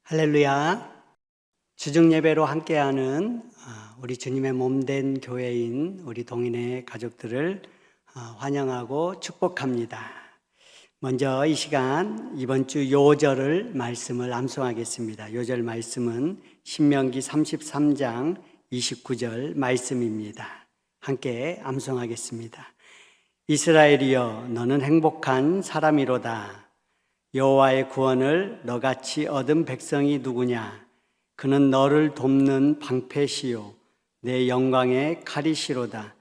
할렐루야. 주중 예배로 함께하는 우리 주님의 몸된 교회인 우리 동인의 가족들을 환영하고 축복합니다. 먼저 이 시간 이번 주 요절을 말씀을 암송하겠습니다. 요절 말씀은 신명기 33장 29절 말씀입니다. 함께 암송하겠습니다. 이스라엘이여 너는 행복한 사람이로다. 여호와의 구원을 너같이 얻은 백성이 누구냐? 그는 너를 돕는 방패시요 내 영광의 칼이시로다.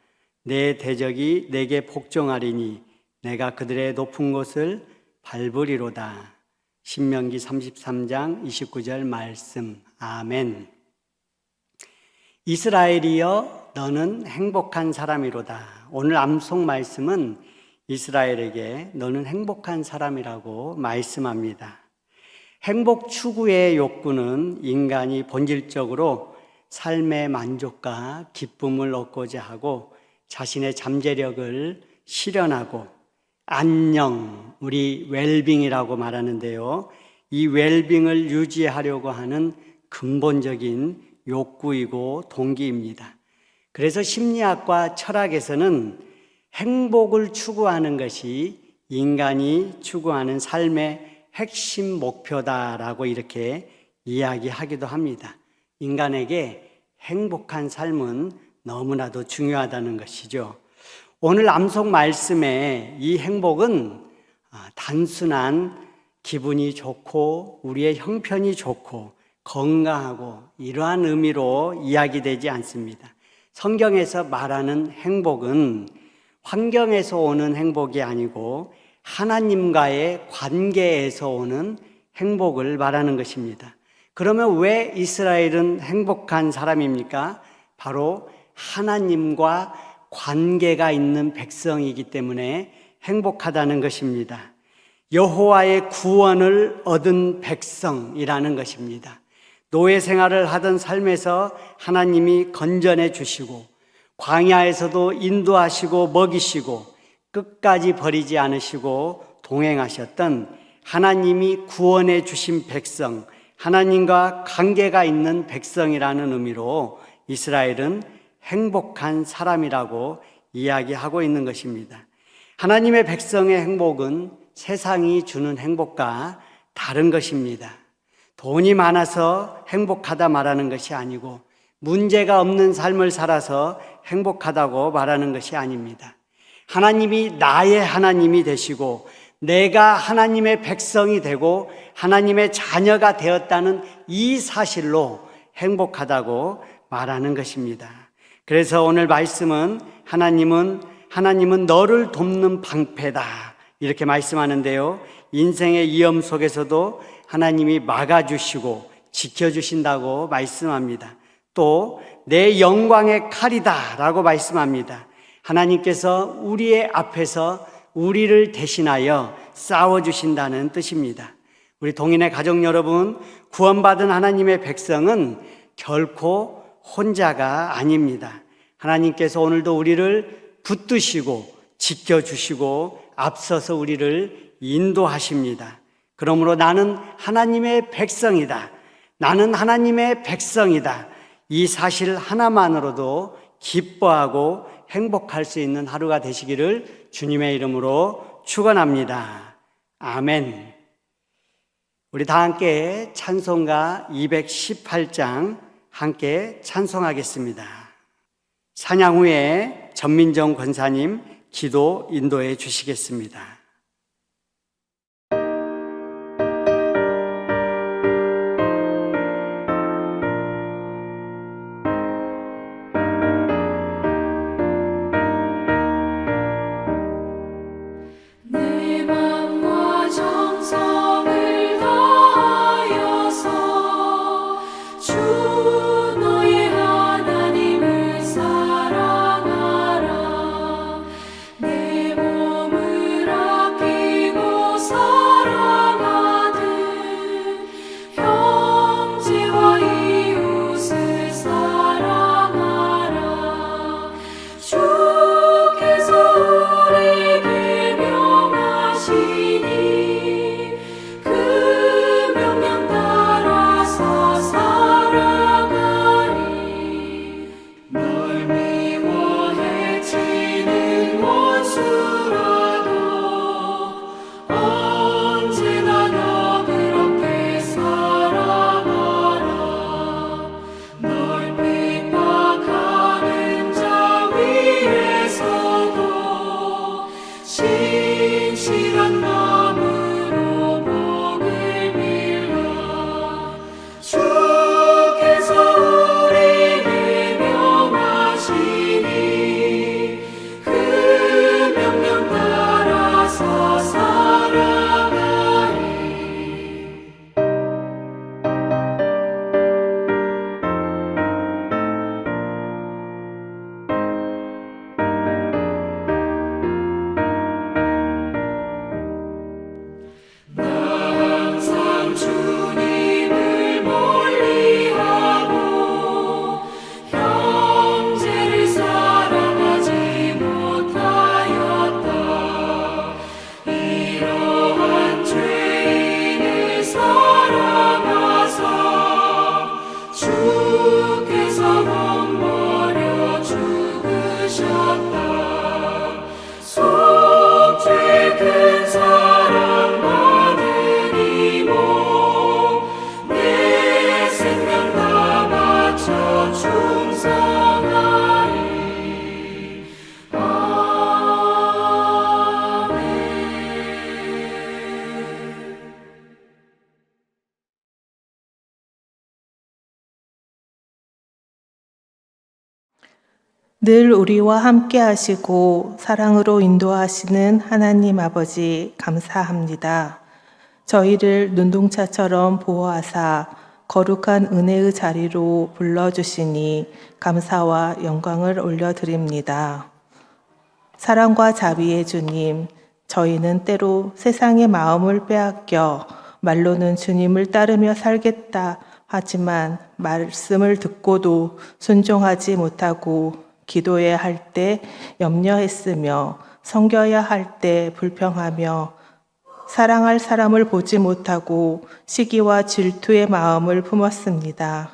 내 대적이 내게 복종하리니 내가 그들의 높은 곳을 밟으리로다. 신명기 33장 29절 말씀. 아멘. 이스라엘이여 너는 행복한 사람이로다. 오늘 암송 말씀은 이스라엘에게 너는 행복한 사람이라고 말씀합니다. 행복 추구의 욕구는 인간이 본질적으로 삶의 만족과 기쁨을 얻고자 하고 자신의 잠재력을 실현하고 안녕, 우리 웰빙이라고 말하는데요. 이 웰빙을 유지하려고 하는 근본적인 욕구이고 동기입니다. 그래서 심리학과 철학에서는 행복을 추구하는 것이 인간이 추구하는 삶의 핵심 목표다라고 이렇게 이야기하기도 합니다. 인간에게 행복한 삶은 너무나도 중요하다는 것이죠. 오늘 암송 말씀의 이 행복은 단순한 기분이 좋고 우리의 형편이 좋고 건강하고 이러한 의미로 이야기되지 않습니다. 성경에서 말하는 행복은 환경에서 오는 행복이 아니고 하나님과의 관계에서 오는 행복을 말하는 것입니다. 그러면 왜 이스라엘은 행복한 사람입니까? 바로 하나님과 관계가 있는 백성이기 때문에 행복하다는 것입니다. 여호와의 구원을 얻은 백성이라는 것입니다. 노예 생활을 하던 삶에서 하나님이 건져내 주시고 광야에서도 인도하시고 먹이시고 끝까지 버리지 않으시고 동행하셨던 하나님이 구원해 주신 백성, 하나님과 관계가 있는 백성이라는 의미로 이스라엘은 행복한 사람이라고 이야기하고 있는 것입니다. 하나님의 백성의 행복은 세상이 주는 행복과 다른 것입니다. 돈이 많아서 행복하다 말하는 것이 아니고 문제가 없는 삶을 살아서 행복하다고 말하는 것이 아닙니다. 하나님이 나의 하나님이 되시고 내가 하나님의 백성이 되고 하나님의 자녀가 되었다는 이 사실로 행복하다고 말하는 것입니다. 그래서 오늘 말씀은 하나님은 너를 돕는 방패다 이렇게 말씀하는데요. 인생의 위험 속에서도 하나님이 막아주시고 지켜주신다고 말씀합니다. 또 내 영광의 칼이다 라고 말씀합니다. 하나님께서 우리의 앞에서 우리를 대신하여 싸워주신다는 뜻입니다. 우리 동인의 가족 여러분, 구원받은 하나님의 백성은 결코 혼자가 아닙니다. 하나님께서 오늘도 우리를 붙드시고 지켜주시고 앞서서 우리를 인도하십니다. 그러므로 나는 하나님의 백성이다. 나는 하나님의 백성이다. 이 사실 하나만으로도 기뻐하고 행복할 수 있는 하루가 되시기를 주님의 이름으로 축원합니다. 아멘. 우리 다 함께 찬송가 218장 함께 찬송하겠습니다. 찬양 후에 전민정 권사님 기도 인도해 주시겠습니다. 내 몸을 늘 우리와 함께 하시고 사랑으로 인도하시는 하나님 아버지 감사합니다. 저희를 눈동자처럼 보호하사 거룩한 은혜의 자리로 불러주시니 감사와 영광을 올려드립니다. 사랑과 자비의 주님, 저희는 때로 세상의 마음을 빼앗겨 말로는 주님을 따르며 살겠다 하지만 말씀을 듣고도 순종하지 못하고 기도해야 할 때 염려했으며 섬겨야 할 때 불평하며 사랑할 사람을 보지 못하고 시기와 질투의 마음을 품었습니다.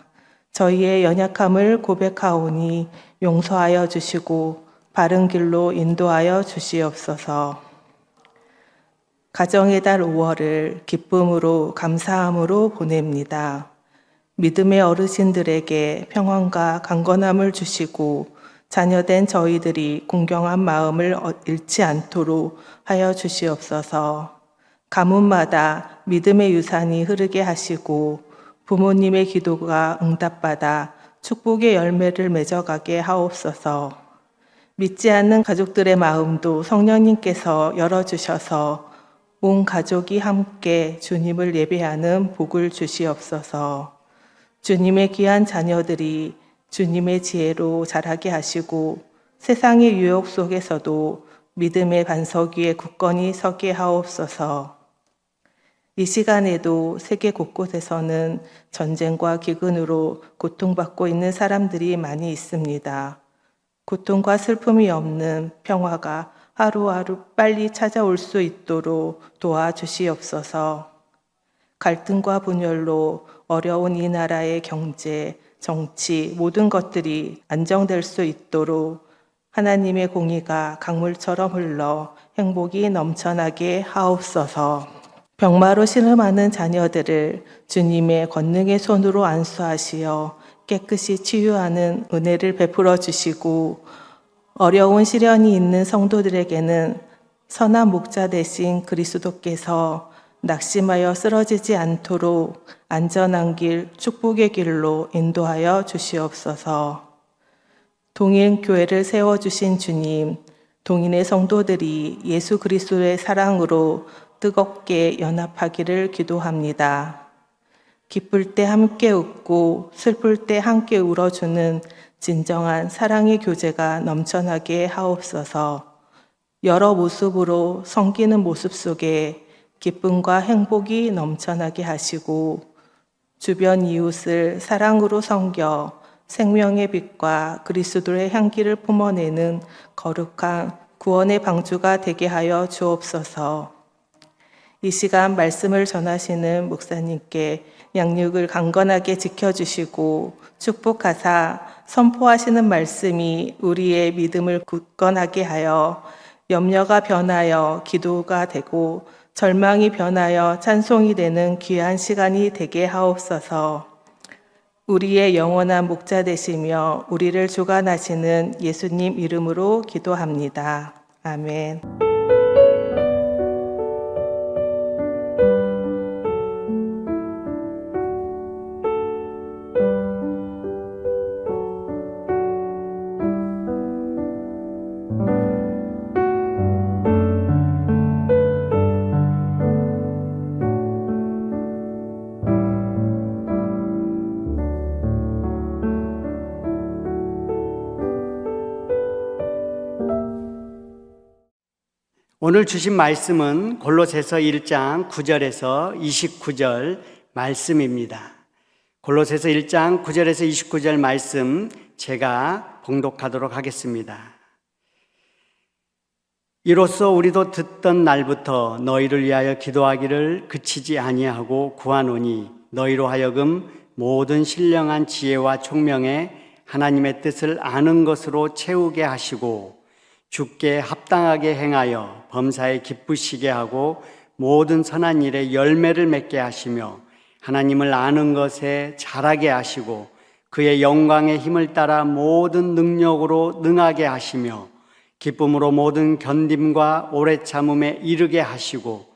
저희의 연약함을 고백하오니 용서하여 주시고 바른 길로 인도하여 주시옵소서. 가정의 달 5월을 기쁨으로 감사함으로 보냅니다. 믿음의 어르신들에게 평안과 강건함을 주시고 자녀된 저희들이 공경한 마음을 잃지 않도록 하여 주시옵소서. 가문마다 믿음의 유산이 흐르게 하시고 부모님의 기도가 응답받아 축복의 열매를 맺어가게 하옵소서. 믿지 않는 가족들의 마음도 성령님께서 열어주셔서 온 가족이 함께 주님을 예배하는 복을 주시옵소서. 주님의 귀한 자녀들이 주님의 지혜로 자라게 하시고 세상의 유혹 속에서도 믿음의 반석 위에 굳건히 서게 하옵소서. 이 시간에도 세계 곳곳에서는 전쟁과 기근으로 고통받고 있는 사람들이 많이 있습니다. 고통과 슬픔이 없는 평화가 하루하루 빨리 찾아올 수 있도록 도와주시옵소서. 갈등과 분열로 어려운 이 나라의 경제, 정치, 모든 것들이 안정될 수 있도록 하나님의 공의가 강물처럼 흘러 행복이 넘쳐나게 하옵소서. 병마로 신음하는 자녀들을 주님의 권능의 손으로 안수하시어 깨끗이 치유하는 은혜를 베풀어 주시고 어려운 시련이 있는 성도들에게는 선한 목자 되신 그리스도께서 낙심하여 쓰러지지 않도록 안전한 길, 축복의 길로 인도하여 주시옵소서. 동인 교회를 세워주신 주님, 동인의 성도들이 예수 그리스도의 사랑으로 뜨겁게 연합하기를 기도합니다. 기쁠 때 함께 웃고 슬플 때 함께 울어주는 진정한 사랑의 교제가 넘쳐나게 하옵소서. 여러 모습으로 섬기는 모습 속에 기쁨과 행복이 넘쳐나게 하시고 주변 이웃을 사랑으로 섬겨 생명의 빛과 그리스도의 향기를 뿜어내는 거룩한 구원의 방주가 되게 하여 주옵소서. 이 시간 말씀을 전하시는 목사님께 양육을 강건하게 지켜주시고 축복하사 선포하시는 말씀이 우리의 믿음을 굳건하게 하여 염려가 변하여 기도가 되고 절망이 변하여 찬송이 되는 귀한 시간이 되게 하옵소서. 우리의 영원한 목자 되시며 우리를 주관하시는 예수님 이름으로 기도합니다. 아멘. 오늘 주신 말씀은 골로새서 1장 9절에서 29절 말씀입니다. 골로새서 1장 9절에서 29절 말씀 제가 봉독하도록 하겠습니다. 이로써 우리도 듣던 날부터 너희를 위하여 기도하기를 그치지 아니하고 구하노니 너희로 하여금 모든 신령한 지혜와 총명에 하나님의 뜻을 아는 것으로 채우게 하시고 주께 합당하게 행하여 범사에 기쁘시게 하고 모든 선한 일에 열매를 맺게 하시며 하나님을 아는 것에 자라게 하시고 그의 영광의 힘을 따라 모든 능력으로 능하게 하시며 기쁨으로 모든 견딤과 오래 참음에 이르게 하시고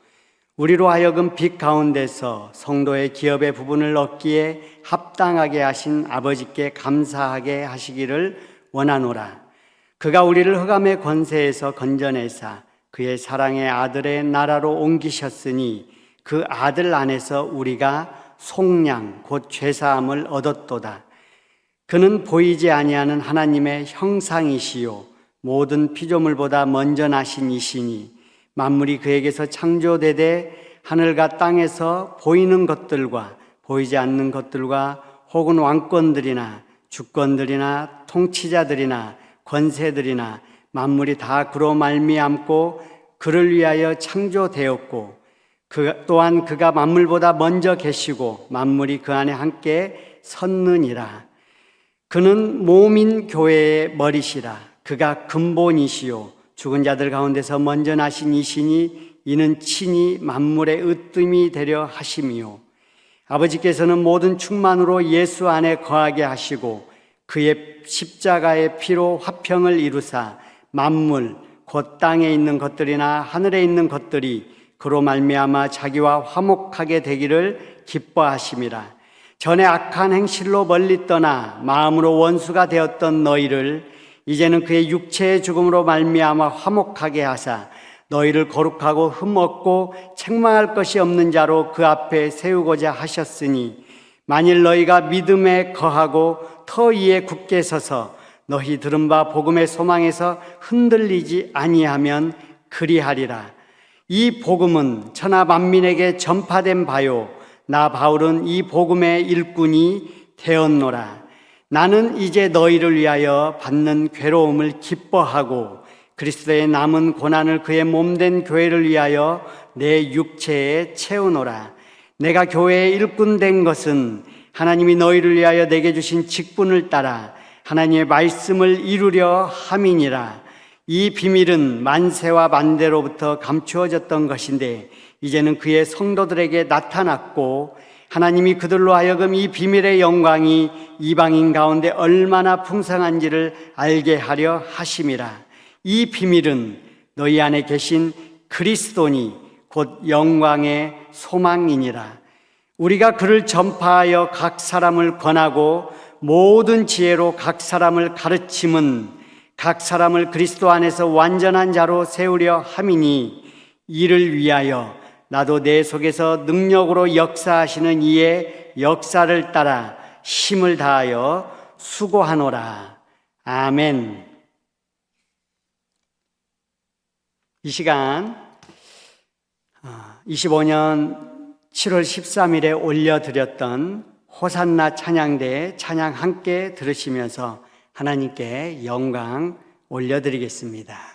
우리로 하여금 빛 가운데서 성도의 기업의 부분을 얻기에 합당하게 하신 아버지께 감사하게 하시기를 원하노라. 그가 우리를 흑암의 권세에서 건져내사 그의 사랑의 아들의 나라로 옮기셨으니 그 아들 안에서 우리가 속량 곧 죄사함을 얻었도다. 그는 보이지 아니하는 하나님의 형상이시요 모든 피조물보다 먼저 나신 이시니 만물이 그에게서 창조되되 하늘과 땅에서 보이는 것들과 보이지 않는 것들과 혹은 왕권들이나 주권들이나 통치자들이나 권세들이나 만물이 다 그로 말미암고 그를 위하여 창조되었고 그 또한 그가 만물보다 먼저 계시고 만물이 그 안에 함께 섰느니라. 그는 몸인 교회의 머리시라. 그가 근본이시요 죽은 자들 가운데서 먼저 나신 이시니 이는 친히 만물의 으뜸이 되려 하심이요 아버지께서는 모든 충만으로 예수 안에 거하게 하시고 그의 십자가의 피로 화평을 이루사 만물 곧 땅에 있는 것들이나 하늘에 있는 것들이 그로 말미암아 자기와 화목하게 되기를 기뻐하심이라. 전에 악한 행실로 멀리 떠나 마음으로 원수가 되었던 너희를 이제는 그의 육체의 죽음으로 말미암아 화목하게 하사 너희를 거룩하고 흠없고 책망할 것이 없는 자로 그 앞에 세우고자 하셨으니 만일 너희가 믿음에 거하고 터 위에 굳게 서서 너희 들은 바 복음의 소망에서 흔들리지 아니하면 그리하리라. 이 복음은 천하 만민에게 전파된 바요 나 바울은 이 복음의 일꾼이 되었노라. 나는 이제 너희를 위하여 받는 괴로움을 기뻐하고 그리스도의 남은 고난을 그의 몸된 교회를 위하여 내 육체에 채우노라. 내가 교회의 일꾼 된 것은 하나님이 너희를 위하여 내게 주신 직분을 따라 하나님의 말씀을 이루려 함이니라. 이 비밀은 만세와 만대로부터 감추어졌던 것인데 이제는 그의 성도들에게 나타났고 하나님이 그들로 하여금 이 비밀의 영광이 이방인 가운데 얼마나 풍성한지를 알게 하려 하심이라. 이 비밀은 너희 안에 계신 그리스도니 곧 영광의 소망이니라. 우리가 그를 전파하여 각 사람을 권하고 모든 지혜로 각 사람을 가르침은 각 사람을 그리스도 안에서 완전한 자로 세우려 함이니 이를 위하여 나도 내 속에서 능력으로 역사하시는 이의 역사를 따라 힘을 다하여 수고하노라. 아멘. 이 시간 25년 7월 13일에 올려드렸던 호산나 찬양대 찬양 함께 들으시면서 하나님께 영광 올려드리겠습니다.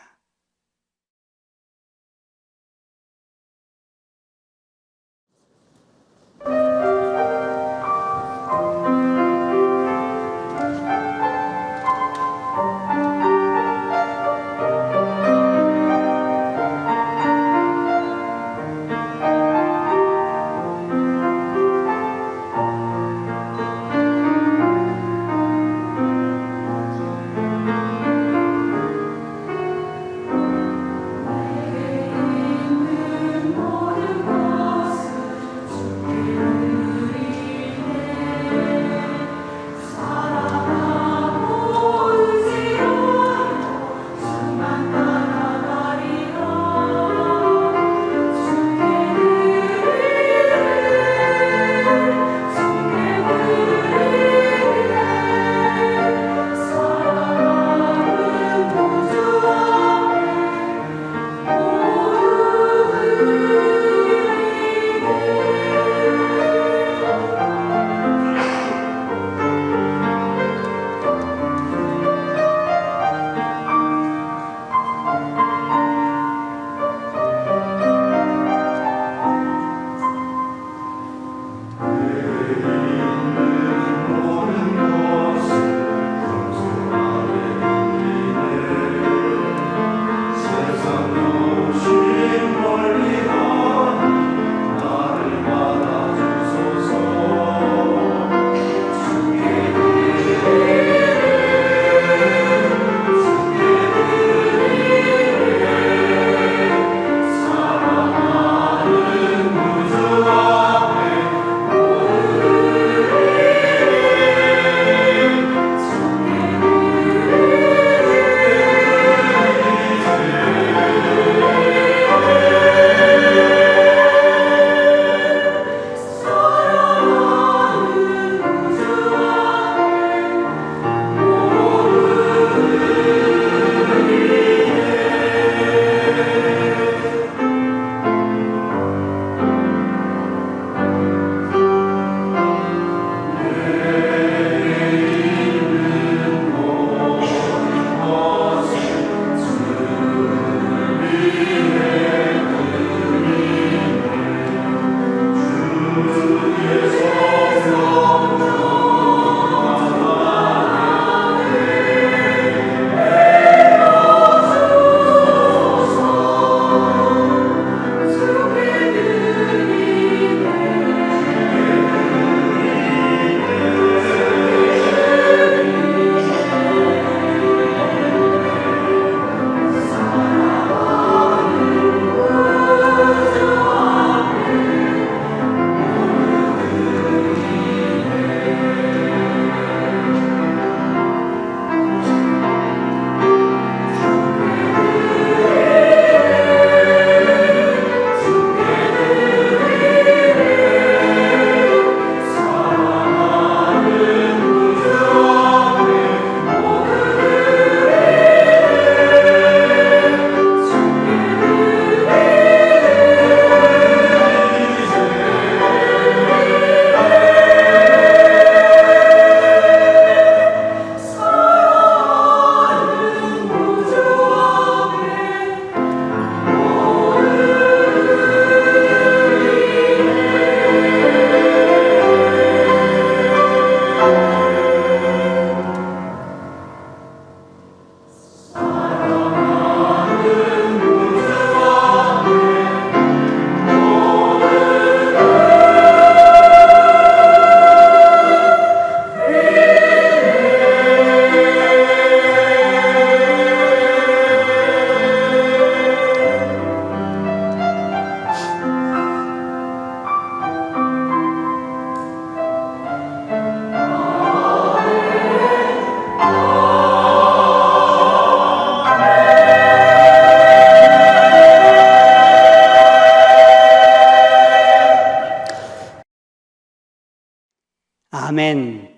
아멘.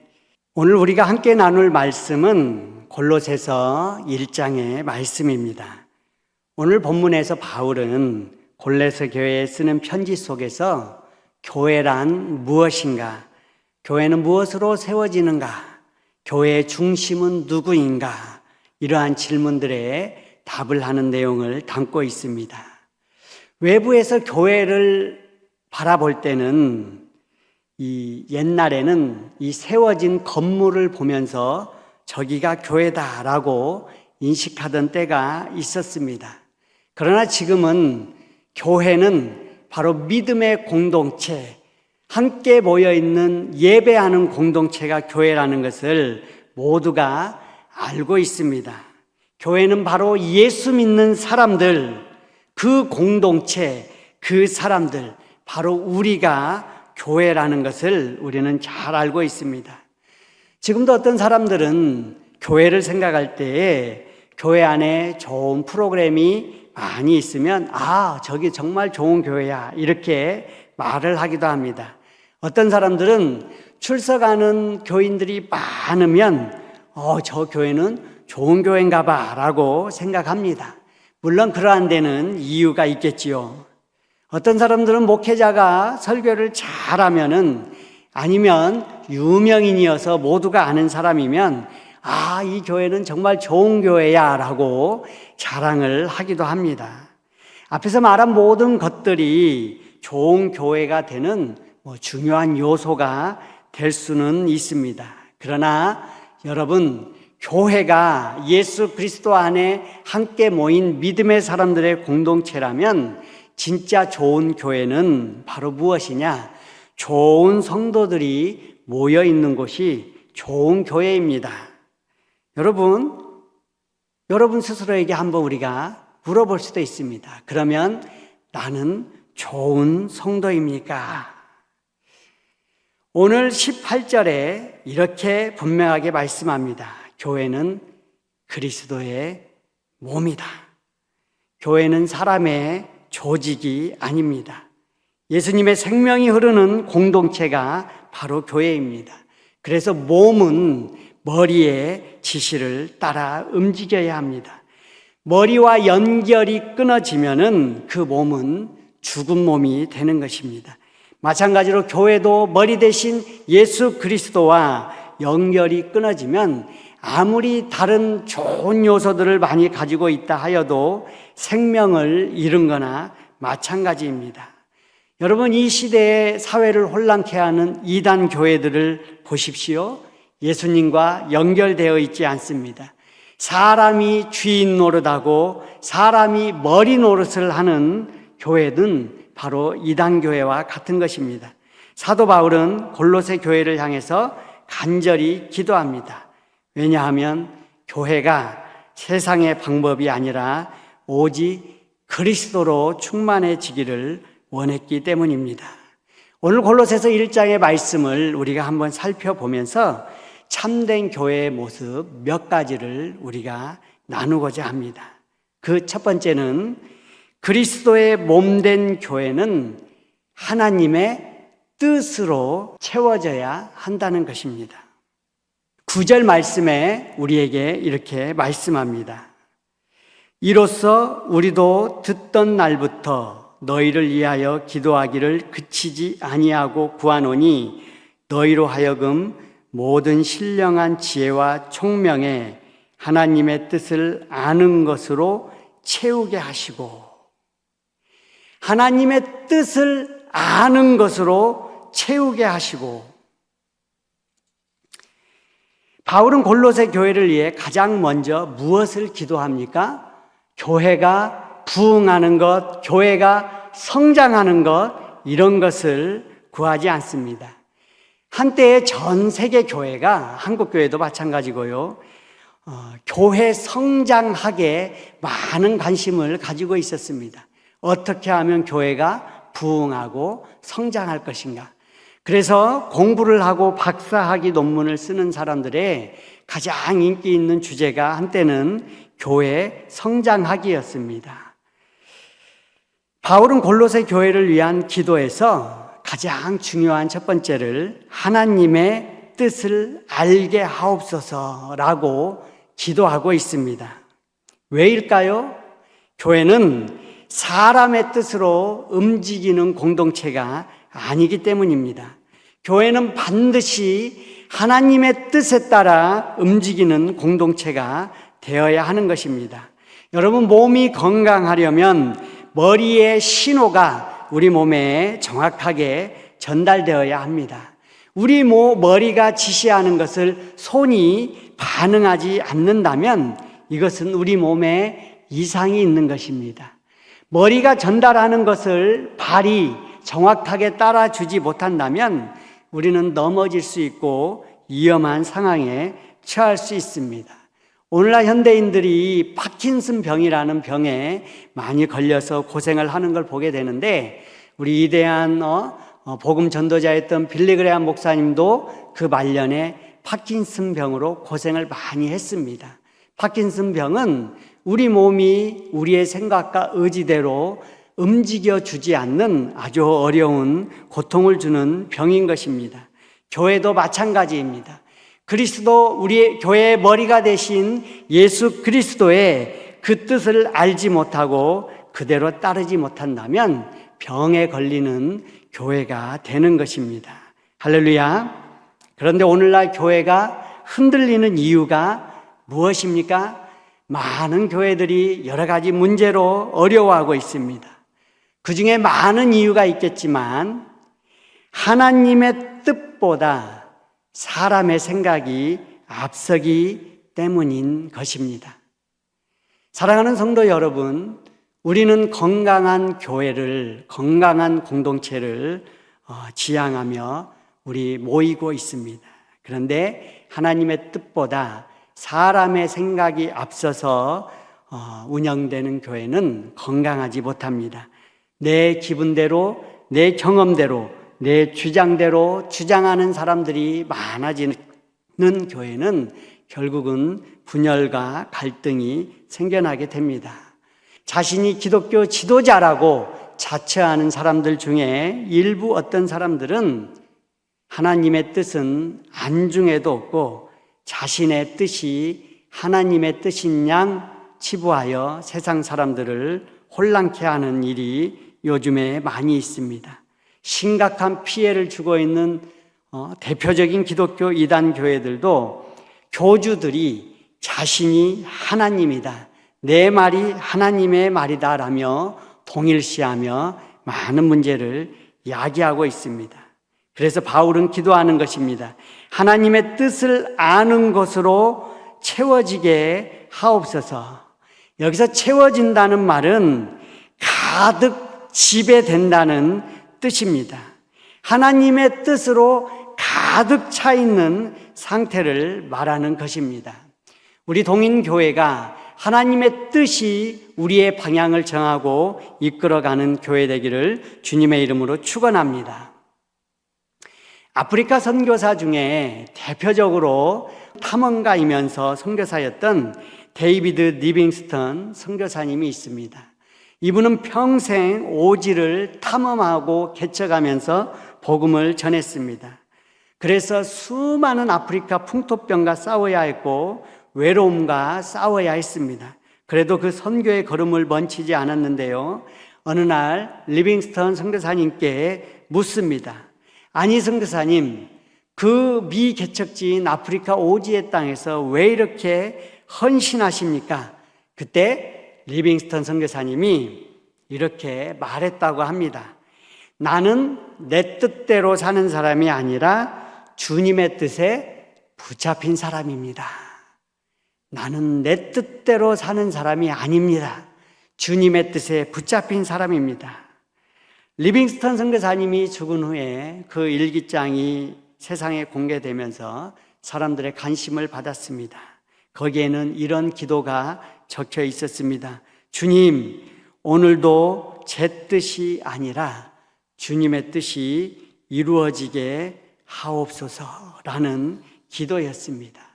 오늘 우리가 함께 나눌 말씀은 골로새서 1장의 말씀입니다. 오늘 본문에서 바울은 골로새 교회에 쓰는 편지 속에서 교회란 무엇인가? 교회는 무엇으로 세워지는가? 교회의 중심은 누구인가? 이러한 질문들에 답을 하는 내용을 담고 있습니다. 외부에서 교회를 바라볼 때는 옛날에는 이 세워진 건물을 보면서 저기가 교회다라고 인식하던 때가 있었습니다. 그러나 지금은 교회는 바로 믿음의 공동체, 함께 모여있는 예배하는 공동체가 교회라는 것을 모두가 알고 있습니다. 교회는 바로 예수 믿는 사람들, 그 공동체, 그 사람들, 바로 우리가 교회라는 것을 우리는 잘 알고 있습니다. 지금도 어떤 사람들은 교회를 생각할 때에 교회 안에 좋은 프로그램이 많이 있으면 저기 정말 좋은 교회야 이렇게 말을 하기도 합니다. 어떤 사람들은 출석하는 교인들이 많으면 저 교회는 좋은 교회인가 봐 라고 생각합니다. 물론 그러한 데는 이유가 있겠지요. 어떤 사람들은 목회자가 설교를 잘하면은 아니면 유명인이어서 모두가 아는 사람이면 이 교회는 정말 좋은 교회야 라고 자랑을 하기도 합니다. 앞에서 말한 모든 것들이 좋은 교회가 되는 중요한 요소가 될 수는 있습니다. 그러나 여러분, 교회가 예수 그리스도 안에 함께 모인 믿음의 사람들의 공동체라면 진짜 좋은 교회는 바로 무엇이냐? 좋은 성도들이 모여 있는 곳이 좋은 교회입니다. 여러분 스스로에게 한번 우리가 물어볼 수도 있습니다. 그러면 나는 좋은 성도입니까? 오늘 18절에 이렇게 분명하게 말씀합니다. 교회는 그리스도의 몸이다. 교회는 사람의 조직이 아닙니다. 예수님의 생명이 흐르는 공동체가 바로 교회입니다. 그래서 몸은 머리의 지시를 따라 움직여야 합니다. 머리와 연결이 끊어지면은 그 몸은 죽은 몸이 되는 것입니다. 마찬가지로 교회도 머리 대신 예수 그리스도와 연결이 끊어지면 아무리 다른 좋은 요소들을 많이 가지고 있다 하여도 생명을 잃은 거나 마찬가지입니다. 여러분, 이 시대의 사회를 혼란케 하는 이단 교회들을 보십시오. 예수님과 연결되어 있지 않습니다. 사람이 주인 노릇하고 사람이 머리 노릇을 하는 교회는 바로 이단 교회와 같은 것입니다. 사도 바울은 골로새 교회를 향해서 간절히 기도합니다. 왜냐하면 교회가 세상의 방법이 아니라 오직 그리스도로 충만해지기를 원했기 때문입니다. 오늘 골로새서 1장의 말씀을 우리가 한번 살펴보면서 참된 교회의 모습 몇 가지를 우리가 나누고자 합니다. 그 첫 번째는 그리스도의 몸된 교회는 하나님의 뜻으로 채워져야 한다는 것입니다. 9절 말씀에 우리에게 이렇게 말씀합니다. 이로써 우리도 듣던 날부터 너희를 위하여 기도하기를 그치지 아니하고 구하노니 너희로 하여금 모든 신령한 지혜와 총명에 하나님의 뜻을 아는 것으로 채우게 하시고, 하나님의 뜻을 아는 것으로 채우게 하시고. 바울은 골로새 교회를 위해 가장 먼저 무엇을 기도합니까? 교회가 부흥하는 것, 교회가 성장하는 것, 이런 것을 구하지 않습니다. 한때의 전 세계 교회가, 한국 교회도 마찬가지고요, 교회 성장학에 많은 관심을 가지고 있었습니다. 어떻게 하면 교회가 부흥하고 성장할 것인가. 그래서 공부를 하고 박사학위 논문을 쓰는 사람들의 가장 인기 있는 주제가 한때는 교회 성장학이었습니다. 바울은 골로새 교회를 위한 기도에서 가장 중요한 첫 번째를 하나님의 뜻을 알게 하옵소서라고 기도하고 있습니다. 왜일까요? 교회는 사람의 뜻으로 움직이는 공동체가 아니기 때문입니다. 교회는 반드시 하나님의 뜻에 따라 움직이는 공동체가 되어야 하는 것입니다. 여러분, 몸이 건강하려면 머리의 신호가 우리 몸에 정확하게 전달되어야 합니다. 우리 머리가 지시하는 것을 손이 반응하지 않는다면 이것은 우리 몸에 이상이 있는 것입니다. 머리가 전달하는 것을 발이 정확하게 따라주지 못한다면 우리는 넘어질 수 있고 위험한 상황에 처할 수 있습니다. 오늘날 현대인들이 파킨슨 병이라는 병에 많이 걸려서 고생을 하는 걸 보게 되는데, 우리 위대한 복음 전도자였던 빌리 그레함 목사님도 그 말년에 파킨슨 병으로 고생을 많이 했습니다. 파킨슨 병은 우리 몸이 우리의 생각과 의지대로 움직여주지 않는 아주 어려운 고통을 주는 병인 것입니다. 교회도 마찬가지입니다. 그리스도, 우리 교회의 머리가 되신 예수 그리스도의 그 뜻을 알지 못하고 그대로 따르지 못한다면 병에 걸리는 교회가 되는 것입니다. 할렐루야. 그런데 오늘날 교회가 흔들리는 이유가 무엇입니까? 많은 교회들이 여러 가지 문제로 어려워하고 있습니다. 그 중에 많은 이유가 있겠지만 하나님의 뜻보다 사람의 생각이 앞서기 때문인 것입니다. 사랑하는 성도 여러분, 우리는 건강한 교회를, 건강한 공동체를 지향하며 우리 모이고 있습니다. 그런데 하나님의 뜻보다 사람의 생각이 앞서서 운영되는 교회는 건강하지 못합니다. 내 기분대로, 내 경험대로, 내 주장대로 주장하는 사람들이 많아지는 교회는 결국은 분열과 갈등이 생겨나게 됩니다. 자신이 기독교 지도자라고 자처하는 사람들 중에 일부 어떤 사람들은 하나님의 뜻은 안중에도 없고 자신의 뜻이 하나님의 뜻인 양 치부하여 세상 사람들을 혼란케 하는 일이 요즘에 많이 있습니다. 심각한 피해를 주고 있는 대표적인 기독교 이단 교회들도 교주들이 자신이 하나님이다, 내 말이 하나님의 말이다 라며 동일시하며 많은 문제를 야기하고 있습니다. 그래서 바울은 기도하는 것입니다. 하나님의 뜻을 아는 것으로 채워지게 하옵소서. 여기서 채워진다는 말은 가득 지배된다는 뜻입니다. 하나님의 뜻으로 가득 차 있는 상태를 말하는 것입니다. 우리 동인교회가 하나님의 뜻이 우리의 방향을 정하고 이끌어가는 교회 되기를 주님의 이름으로 축원합니다. 아프리카 선교사 중에 대표적으로 탐험가이면서 선교사였던 데이비드 리빙스턴 선교사님이 있습니다. 이분은 평생 오지를 탐험하고 개척하면서 복음을 전했습니다. 그래서 수많은 아프리카 풍토병과 싸워야 했고 외로움과 싸워야 했습니다. 그래도 그 선교의 걸음을 멈추지 않았는데요. 어느 날 리빙스턴 선교사님께 묻습니다. 아니 선교사님, 그 미개척지인 아프리카 오지의 땅에서 왜 이렇게 헌신하십니까? 그때 리빙스턴 선교사님이 이렇게 말했다고 합니다. 나는 내 뜻대로 사는 사람이 아니라 주님의 뜻에 붙잡힌 사람입니다. 나는 내 뜻대로 사는 사람이 아닙니다. 주님의 뜻에 붙잡힌 사람입니다. 리빙스턴 선교사님이 죽은 후에 그 일기장이 세상에 공개되면서 사람들의 관심을 받았습니다. 거기에는 이런 기도가 적혀 있었습니다. 주님, 오늘도 제 뜻이 아니라 주님의 뜻이 이루어지게 하옵소서라는 기도였습니다.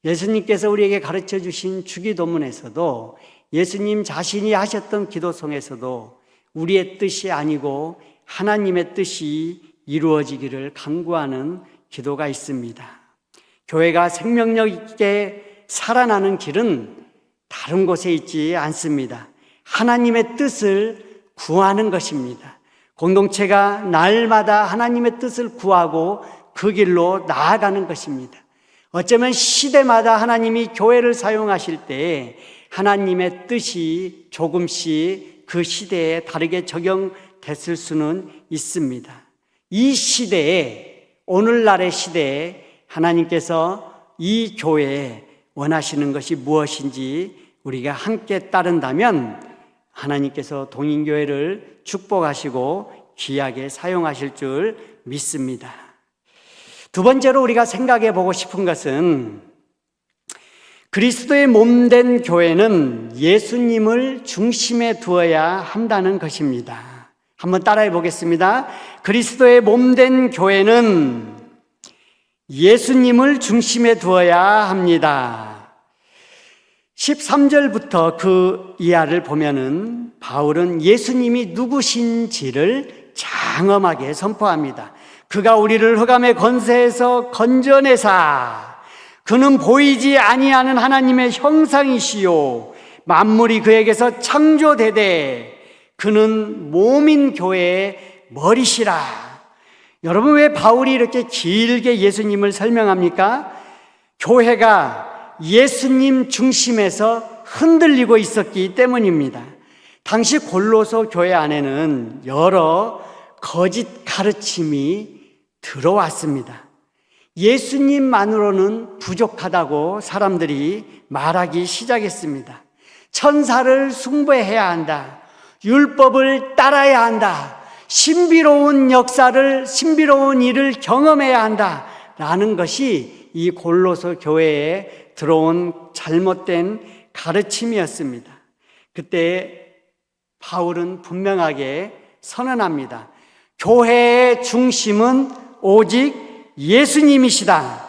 예수님께서 우리에게 가르쳐 주신 주기도문에서도 예수님 자신이 하셨던 기도송에서도 우리의 뜻이 아니고 하나님의 뜻이 이루어지기를 간구하는 기도가 있습니다. 교회가 생명력 있게 살아나는 길은 다른 곳에 있지 않습니다. 하나님의 뜻을 구하는 것입니다. 공동체가 날마다 하나님의 뜻을 구하고 그 길로 나아가는 것입니다. 어쩌면 시대마다 하나님이 교회를 사용하실 때 하나님의 뜻이 조금씩 그 시대에 다르게 적용됐을 수는 있습니다. 이 시대에, 오늘날의 시대에 하나님께서 이 교회에 원하시는 것이 무엇인지 우리가 함께 따른다면 하나님께서 동인교회를 축복하시고 귀하게 사용하실 줄 믿습니다. 두 번째로 우리가 생각해 보고 싶은 것은 그리스도의 몸된 교회는 예수님을 중심에 두어야 한다는 것입니다. 한번 따라해 보겠습니다. 그리스도의 몸된 교회는 예수님을 중심에 두어야 합니다. 13절부터 그 이하를 보면은 바울은 예수님이 누구신지를 장엄하게 선포합니다. 그가 우리를 흑암의 권세에서 건져내사 그는 보이지 아니하는 하나님의 형상이시요 만물이 그에게서 창조되되 그는 몸인 교회의 머리시라. 여러분, 왜 바울이 이렇게 길게 예수님을 설명합니까? 교회가 예수님 중심에서 흔들리고 있었기 때문입니다. 당시 골로새 교회 안에는 여러 거짓 가르침이 들어왔습니다. 예수님만으로는 부족하다고 사람들이 말하기 시작했습니다. 천사를 숭배해야 한다. 율법을 따라야 한다. 신비로운 역사를, 신비로운 일을 경험해야 한다. 라는 것이 이 골로새 교회에 들어온 잘못된 가르침이었습니다. 그때 바울은 분명하게 선언합니다. 교회의 중심은 오직 예수님이시다.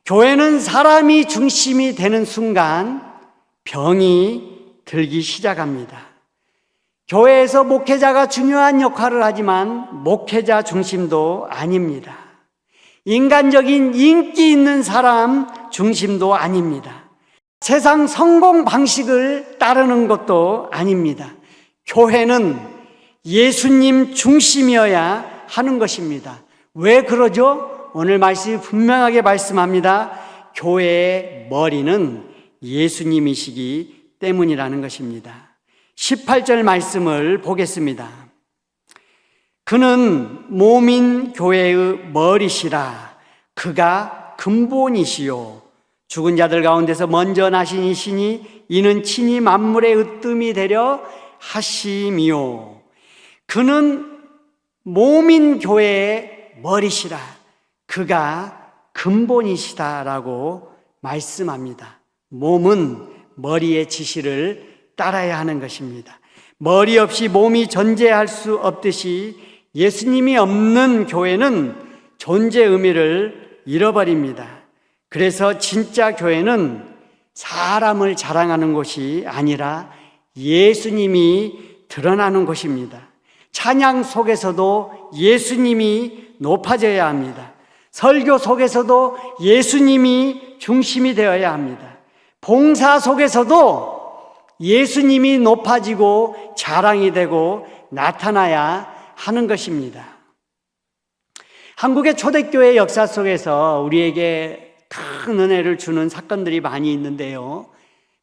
교회는 사람이 중심이 되는 순간 병이 들기 시작합니다. 교회에서 목회자가 중요한 역할을 하지만 목회자 중심도 아닙니다. 인간적인 인기 있는 사람 중심도 아닙니다. 세상 성공 방식을 따르는 것도 아닙니다. 교회는 예수님 중심이어야 하는 것입니다. 왜 그러죠? 오늘 말씀이 분명하게 말씀합니다. 교회의 머리는 예수님이시기 때문이라는 것입니다. 18절 말씀을 보겠습니다. 그는 몸인 교회의 머리시라. 그가 근본이시요 죽은 자들 가운데서 먼저 나신 이시니 이는 친히 만물의 으뜸이 되려 하심이요. 그는 몸인 교회의 머리시라. 그가 근본이시다라고 말씀합니다. 몸은 머리의 지시를 따라야 하는 것입니다. 머리 없이 몸이 존재할 수 없듯이 예수님이 없는 교회는 존재 의미를 잃어버립니다. 그래서 진짜 교회는 사람을 자랑하는 곳이 아니라 예수님이 드러나는 곳입니다. 찬양 속에서도 예수님이 높아져야 합니다. 설교 속에서도 예수님이 중심이 되어야 합니다. 봉사 속에서도 예수님이 높아지고 자랑이 되고 나타나야 하는 것입니다. 한국의 초대교회 역사 속에서 우리에게 큰 은혜를 주는 사건들이 많이 있는데요.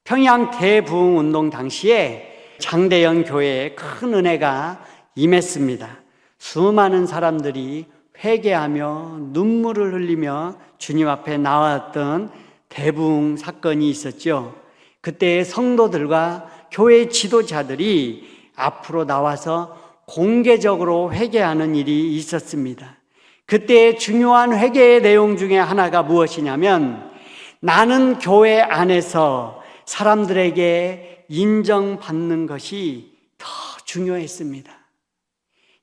평양 대부흥운동 당시에 장대현 교회에 큰 은혜가 임했습니다. 수많은 사람들이 회개하며 눈물을 흘리며 주님 앞에 나왔던 대부흥 사건이 있었죠. 그때 성도들과 교회 지도자들이 앞으로 나와서 공개적으로 회개하는 일이 있었습니다. 그때 중요한 회개의 내용 중에 하나가 무엇이냐면 나는 교회 안에서 사람들에게 인정받는 것이 더 중요했습니다.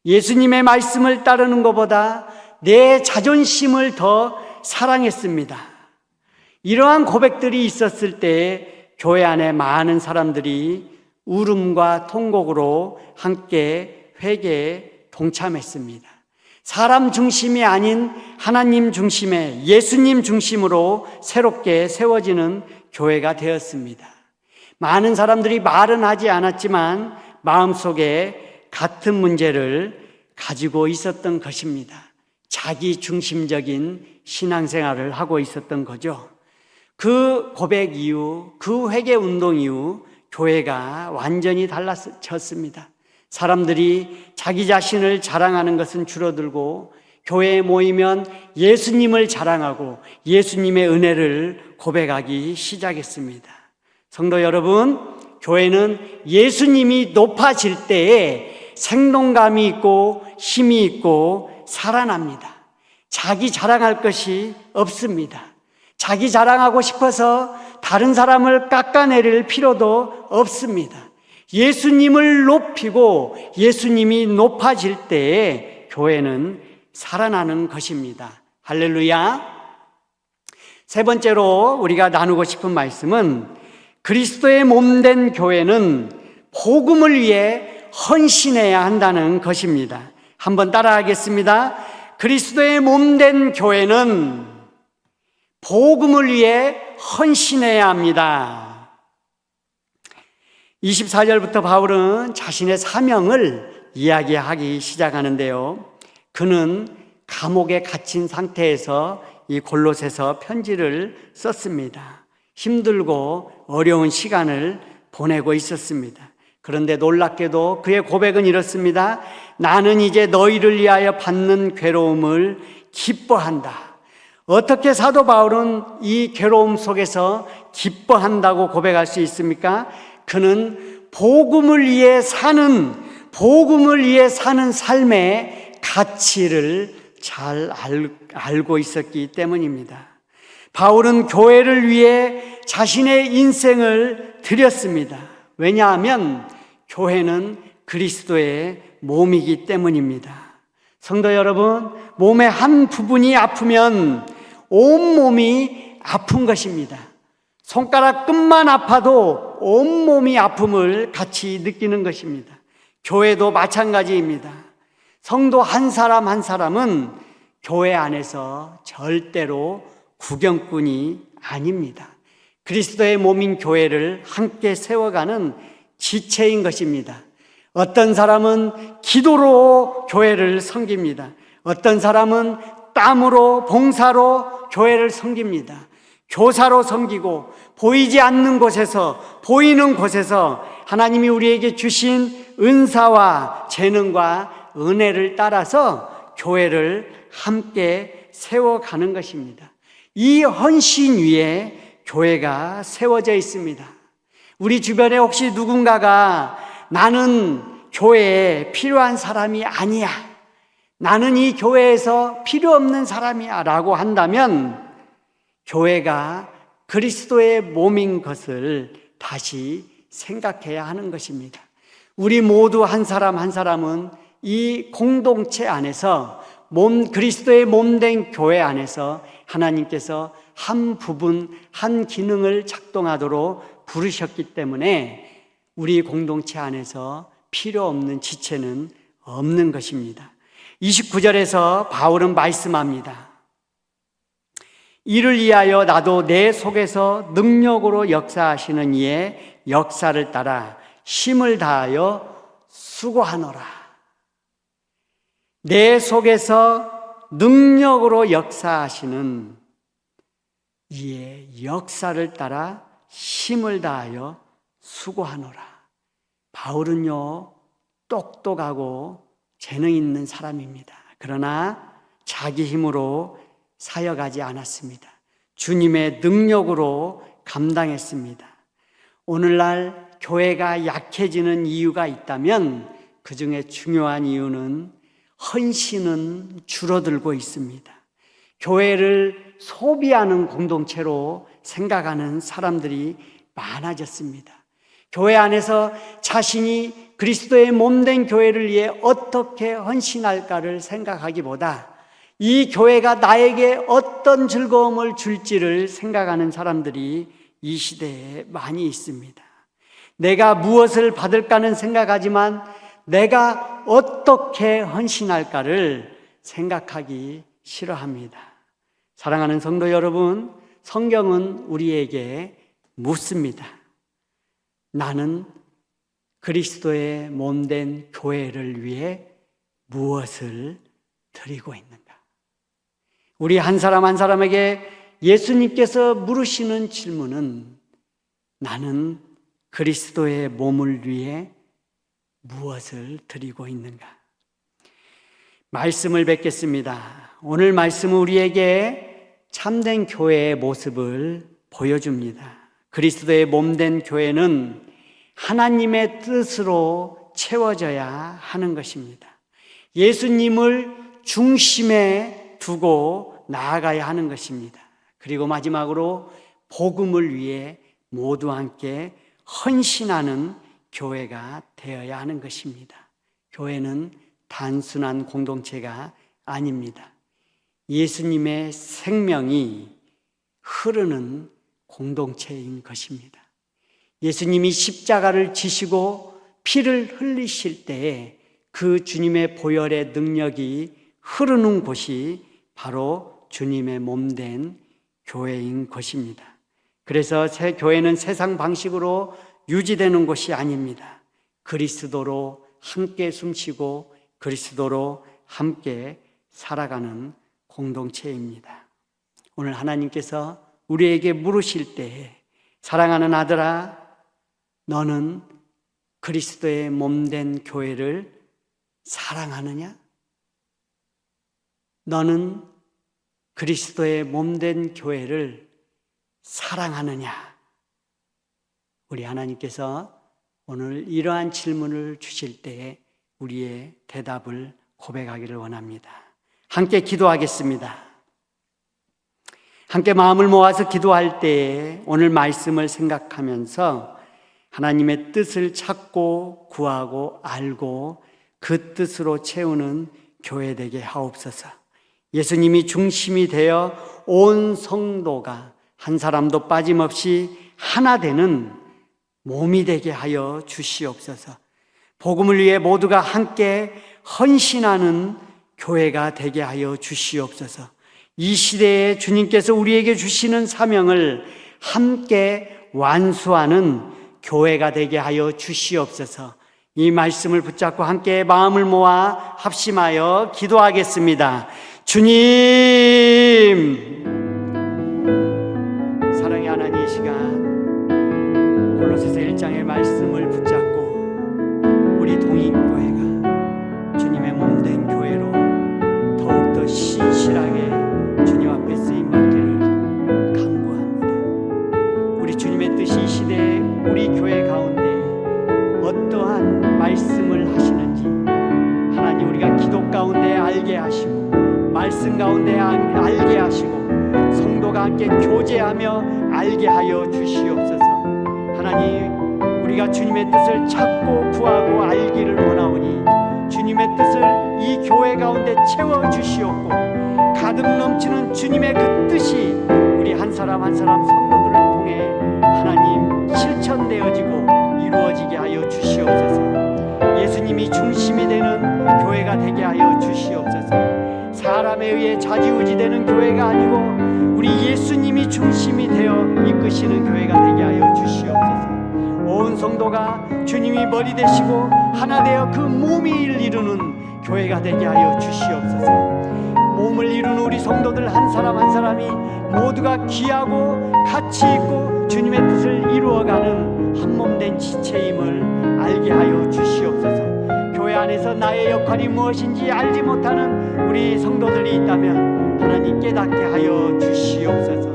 예수님의 말씀을 따르는 것보다 내 자존심을 더 사랑했습니다. 이러한 고백들이 있었을 때 교회 안에 많은 사람들이 울음과 통곡으로 함께 회개에 동참했습니다. 사람 중심이 아닌 하나님 중심의 예수님 중심으로 새롭게 세워지는 교회가 되었습니다. 많은 사람들이 말은 하지 않았지만 마음속에 같은 문제를 가지고 있었던 것입니다. 자기 중심적인 신앙생활을 하고 있었던 거죠. 그 고백 이후, 그 회개 운동 이후 교회가 완전히 달라졌습니다. 사람들이 자기 자신을 자랑하는 것은 줄어들고 교회에 모이면 예수님을 자랑하고 예수님의 은혜를 고백하기 시작했습니다. 성도 여러분, 교회는 예수님이 높아질 때에 생동감이 있고 힘이 있고 살아납니다. 자기 자랑할 것이 없습니다. 자기 자랑하고 싶어서 다른 사람을 깎아내릴 필요도 없습니다. 예수님을 높이고 예수님이 높아질 때에 교회는 살아나는 것입니다. 할렐루야. 세 번째로 우리가 나누고 싶은 말씀은 그리스도의 몸된 교회는 복음을 위해 헌신해야 한다는 것입니다. 한번 따라하겠습니다. 그리스도의 몸된 교회는 복음을 위해 헌신해야 합니다. 24절부터 바울은 자신의 사명을 이야기하기 시작하는데요. 그는 감옥에 갇힌 상태에서 이 골로새서 편지를 썼습니다. 힘들고 어려운 시간을 보내고 있었습니다. 그런데 놀랍게도 그의 고백은 이렇습니다. 나는 이제 너희를 위하여 받는 괴로움을 기뻐한다. 어떻게 사도 바울은 이 괴로움 속에서 기뻐한다고 고백할 수 있습니까? 그는 복음을 위해 사는 삶의 가치를 잘 알고 있었기 때문입니다. 바울은 교회를 위해 자신의 인생을 드렸습니다. 왜냐하면 교회는 그리스도의 몸이기 때문입니다. 성도 여러분, 몸의 한 부분이 아프면 온몸이 아픈 것입니다. 손가락 끝만 아파도 온몸이 아픔을 같이 느끼는 것입니다. 교회도 마찬가지입니다. 성도 한 사람 한 사람은 교회 안에서 절대로 구경꾼이 아닙니다. 그리스도의 몸인 교회를 함께 세워가는 지체인 것입니다. 어떤 사람은 기도로 교회를 섬깁니다. 어떤 사람은 땀으로 봉사로 교회를 섬깁니다. 교사로 섬기고 보이지 않는 곳에서 보이는 곳에서 하나님이 우리에게 주신 은사와 재능과 은혜를 따라서 교회를 함께 세워가는 것입니다. 이 헌신 위에 교회가 세워져 있습니다. 우리 주변에 혹시 누군가가 나는 교회에 필요한 사람이 아니야, 나는 이 교회에서 필요 없는 사람이야 라고 한다면 교회가 그리스도의 몸인 것을 다시 생각해야 하는 것입니다. 우리 모두 한 사람 한 사람은 이 공동체 안에서 그리스도의 몸된 교회 안에서 하나님께서 한 부분, 한 기능을 작동하도록 부르셨기 때문에 우리 공동체 안에서 필요 없는 지체는 없는 것입니다. 29절에서 바울은 말씀합니다. 이를 위하여 나도 내 속에서 능력으로 역사하시는 이의 역사를 따라 힘을 다하여 수고하노라. 내 속에서 능력으로 역사하시는 이의 역사를 따라 힘을 다하여 수고하노라. 바울은요, 똑똑하고 재능 있는 사람입니다. 그러나 자기 힘으로 사역하지 않았습니다. 주님의 능력으로 감당했습니다. 오늘날 교회가 약해지는 이유가 있다면 그 중에 중요한 이유는 헌신은 줄어들고 있습니다. 교회를 소비하는 공동체로 생각하는 사람들이 많아졌습니다. 교회 안에서 자신이 그리스도의 몸된 교회를 위해 어떻게 헌신할까를 생각하기보다 이 교회가 나에게 어떤 즐거움을 줄지를 생각하는 사람들이 이 시대에 많이 있습니다. 내가 무엇을 받을까는 생각하지만 내가 어떻게 헌신할까를 생각하기 싫어합니다. 사랑하는 성도 여러분, 성경은 우리에게 묻습니다. 나는 그리스도의 몸된 교회를 위해 무엇을 드리고 있는가? 우리 한 사람 한 사람에게 예수님께서 물으시는 질문은 나는 그리스도의 몸을 위해 무엇을 드리고 있는가? 말씀을 뵙겠습니다. 오늘 말씀은 우리에게 참된 교회의 모습을 보여줍니다. 그리스도의 몸된 교회는 하나님의 뜻으로 채워져야 하는 것입니다. 예수님을 중심에 두고 나아가야 하는 것입니다. 그리고 마지막으로 복음을 위해 모두 함께 헌신하는 교회가 되어야 하는 것입니다. 교회는 단순한 공동체가 아닙니다. 예수님의 생명이 흐르는 공동체인 것입니다. 예수님이 십자가를 지시고 피를 흘리실 때에 그 주님의 보혈의 능력이 흐르는 곳이 바로 주님의 몸된 교회인 것입니다. 그래서 교회는 세상 방식으로 유지되는 것이 아닙니다. 그리스도로 함께 숨쉬고 그리스도로 함께 살아가는 공동체입니다. 오늘 하나님께서 우리에게 물으실 때에 사랑하는 아들아, 너는 그리스도의 몸된 교회를 사랑하느냐? 너는 그리스도의 몸된 교회를 사랑하느냐? 우리 하나님께서 오늘 이러한 질문을 주실 때에 우리의 대답을 고백하기를 원합니다. 함께 기도하겠습니다. 함께 마음을 모아서 기도할 때에 오늘 말씀을 생각하면서 하나님의 뜻을 찾고 구하고 알고 그 뜻으로 채우는 교회 되게 하옵소서. 예수님이 중심이 되어 온 성도가 한 사람도 빠짐없이 하나 되는 몸이 되게 하여 주시옵소서. 복음을 위해 모두가 함께 헌신하는 교회가 되게 하여 주시옵소서. 이 시대에 주님께서 우리에게 주시는 사명을 함께 완수하는 교회가 되게 하여 주시옵소서. 이 말씀을 붙잡고 함께 마음을 모아 합심하여 기도하겠습니다. 주님, 사랑의 하나님, 이 시간 골로새서 1장의 말씀을 붙잡고 우리 동인교회가 주님의 몸 말씀 가운데 알게 하시고 성도가 함께 교제하며 알게 하여 주시옵소서. 하나님, 우리가 주님의 뜻을 찾고 구하고 알기를 원하오니 주님의 뜻을 이 교회 가운데 채워 주시옵고 가득 넘치는 주님의 그 뜻이 우리 한 사람 한 사람 성도들을 통해 하나님 실천되어지고 이루어지게 하여 주시옵소서. 예수님이 중심이 되는 교회가 되게 하여 주시옵소서. 사람에 의해 좌지우지되는 교회가 아니고 우리 예수님이 중심이 되어 이끄시는 교회가 되게 하여 주시옵소서. 온 성도가 주님이 머리 되시고 하나 되어 그 몸이 이루는 교회가 되게 하여 주시옵소서. 몸을 이루는 우리 성도들 한 사람 한 사람이 모두가 귀하고 가치 있고 주님의 뜻을 이루어가는 한몸된 지체임을 알게 하여 주시옵소서. 교회 안에서 나의 역할이 무엇인지 알지 못하는 우리 성도들이 있다면 하나님 깨닫게 하여 주시옵소서.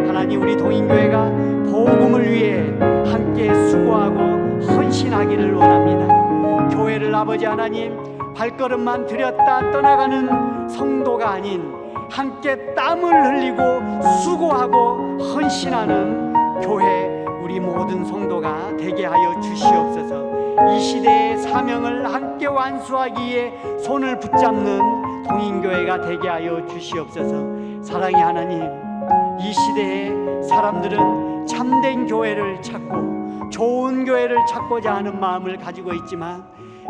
하나님, 우리 동인교회가 복음을 위해 함께 수고하고 헌신하기를 원합니다. 교회를 아버지 하나님 발걸음만 들였다 떠나가는 성도가 아닌 함께 땀을 흘리고 수고하고 헌신하는 교회 우리 모든 성도가 되게 하여 주시옵소서. 이 시대의 사명을 함께 완수하기 위해 손을 붙잡는 동인교회가 되게 하여 주시옵소서. 사랑의 하나님, 이 시대의 사람들은 참된 교회를 찾고 좋은 교회를 찾고자 하는 마음을 가지고 있지만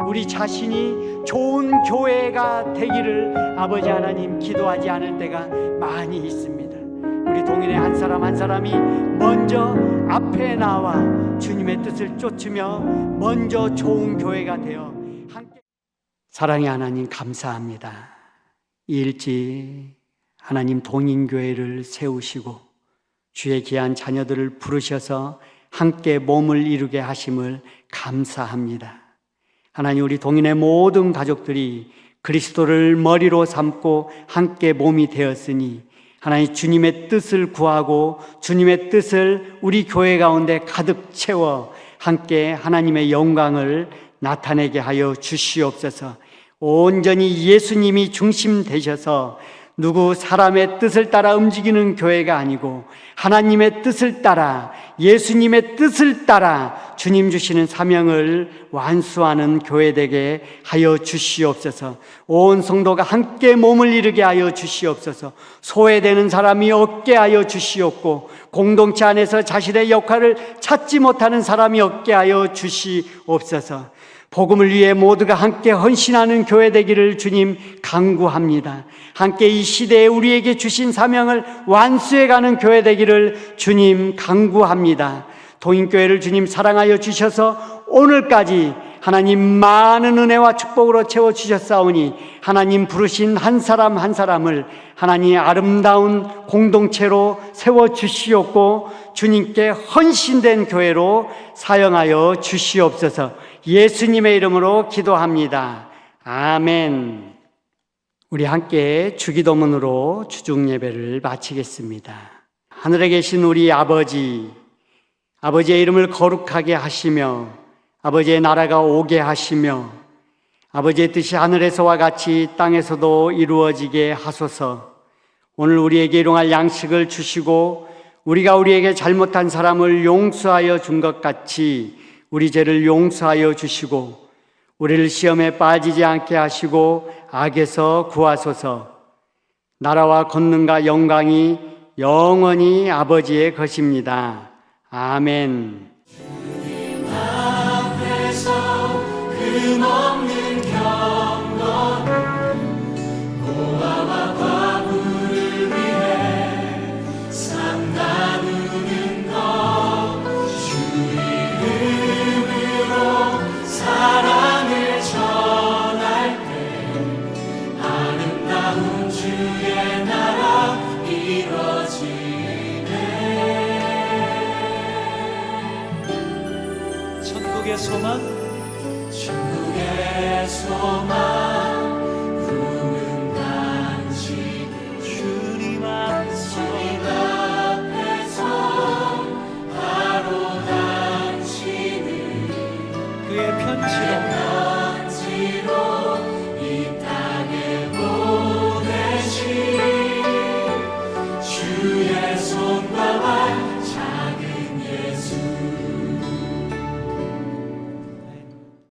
우리 자신이 좋은 교회가 되기를 아버지 하나님 기도하지 않을 때가 많이 있습니다. 우리 동인의 한 사람 한 사람이 먼저 앞에 나와 주님의 뜻을 쫓으며 먼저 좋은 교회가 되어 함께. 사랑의 하나님, 감사합니다. 이 일찍 하나님 동인교회를 세우시고 주의 귀한 자녀들을 부르셔서 함께 몸을 이루게 하심을 감사합니다. 하나님, 우리 동인의 모든 가족들이 그리스도를 머리로 삼고 함께 몸이 되었으니 하나님 주님의 뜻을 구하고 주님의 뜻을 우리 교회 가운데 가득 채워 함께 하나님의 영광을 나타내게 하여 주시옵소서. 온전히 예수님이 중심 되셔서 누구 사람의 뜻을 따라 움직이는 교회가 아니고 하나님의 뜻을 따라 예수님의 뜻을 따라 주님 주시는 사명을 완수하는 교회 되게 하여 주시옵소서. 온 성도가 함께 몸을 이루게 하여 주시옵소서. 소외되는 사람이 없게 하여 주시옵고 공동체 안에서 자신의 역할을 찾지 못하는 사람이 없게 하여 주시옵소서. 복음을 위해 모두가 함께 헌신하는 교회 되기를 주님 간구합니다. 함께 이 시대에 우리에게 주신 사명을 완수해가는 교회 되기를 주님 간구합니다. 동인교회를 주님 사랑하여 주셔서 오늘까지 하나님 많은 은혜와 축복으로 채워주셨사오니 하나님 부르신 한 사람 한 사람을 하나님의 아름다운 공동체로 세워주시옵고 주님께 헌신된 교회로 사용하여 주시옵소서. 예수님의 이름으로 기도합니다. 아멘. 우리 함께 주기도문으로 주중 예배를 마치겠습니다. 하늘에 계신 우리 아버지, 아버지의 이름을 거룩하게 하시며 아버지의 나라가 오게 하시며 아버지의 뜻이 하늘에서와 같이 땅에서도 이루어지게 하소서. 오늘 우리에게 일용할 양식을 주시고 우리가 우리에게 잘못한 사람을 용서하여 준 것 같이 우리 죄를 용서하여 주시고 우리를 시험에 빠지지 않게 하시고 악에서 구하소서. 나라와 권능과 영광이 영원히 아버지의 것입니다. 아멘. 주님 앞에서 금없는 경건 고아와 과부를 위해 삶 나누는 것 주의 이름으로 사랑을 전할 때 아름다운 주의 나라 이루어지네. 천국의 소망, 천국의 소망.